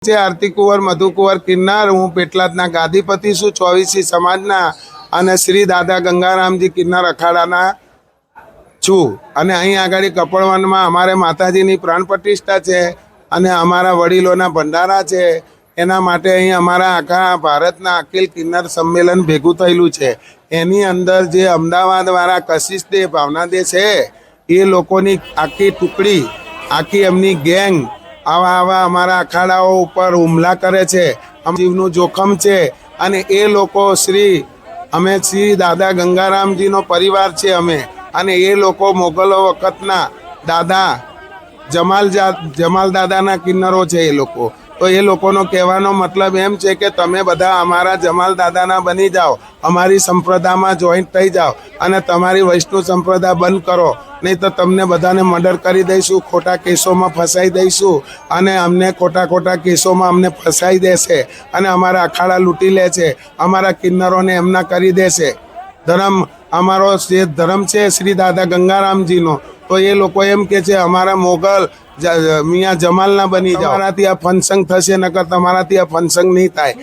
आरती कुंवर मधु कुंवर किन्नर हूँ पेटलादना गादीपति छूँ 24 समाजना અને શ્રી દાદા ગંગારામજી કિન્નર અખાડાના છું અને અહીં આગળ કપડવનમાં અમારે માતાજીની પ્રાણ પ્રતિષ્ઠા છે અને અમારા વડીલોના ભંડારા છે। એના માટે અહીં અમારા આખા ભારતના અખિલ કિન્નર સંમેલન ભેગું થયેલું છે। એની અંદર જે અમદાવાદવાળા કશિશ દે ભાવના દે છે એ લોકોની આખી ટુકડી આખી એમની ગેંગ આવા આવા અમારા અખાડાઓ ઉપર હુમલા કરે છે। જીવનું જોખમ છે અને એ લોકો અમે શ્રી દાદા ગંગારામજીનો પરિવાર છે અમે અને એ લોકો મોગલો વખતના દાદા જમાલ દાદાના કિન્નરો છે એ લોકો। તો એ લોકોનો કહેવાનો મતલબ એમ છે કે તમે બધા અમારા જમાલ દાદાના બની જાઓ, અમારી સંપ્રદાયમાં જોઈન્ટ થઈ જાઓ અને તમારી વૈષ્ણવ સંપ્રદાય બંધ કરો, નહીં તો તમને બધાને મર્ડર કરી દઈશું, ખોટા કેસોમાં ફસાઈ દઈશું અને અમને ખોટા કેસોમાં અમને ફસાઈ દેશે અને અમારા અખાડા લૂંટી લે છે, અમારા કિન્નરોને એમના કરી દેશે। અમારો જે ધર્મ છે શ્રી દાદા ગંગારામજીનો, તો એ લોકો એમ કે છે અમારા મોગલ મિયા જમાલના બની જાઓ, તમારાથી આ ફંક્શન થશે નકર તમારાથી આ ફંક્શન નહીં થાય।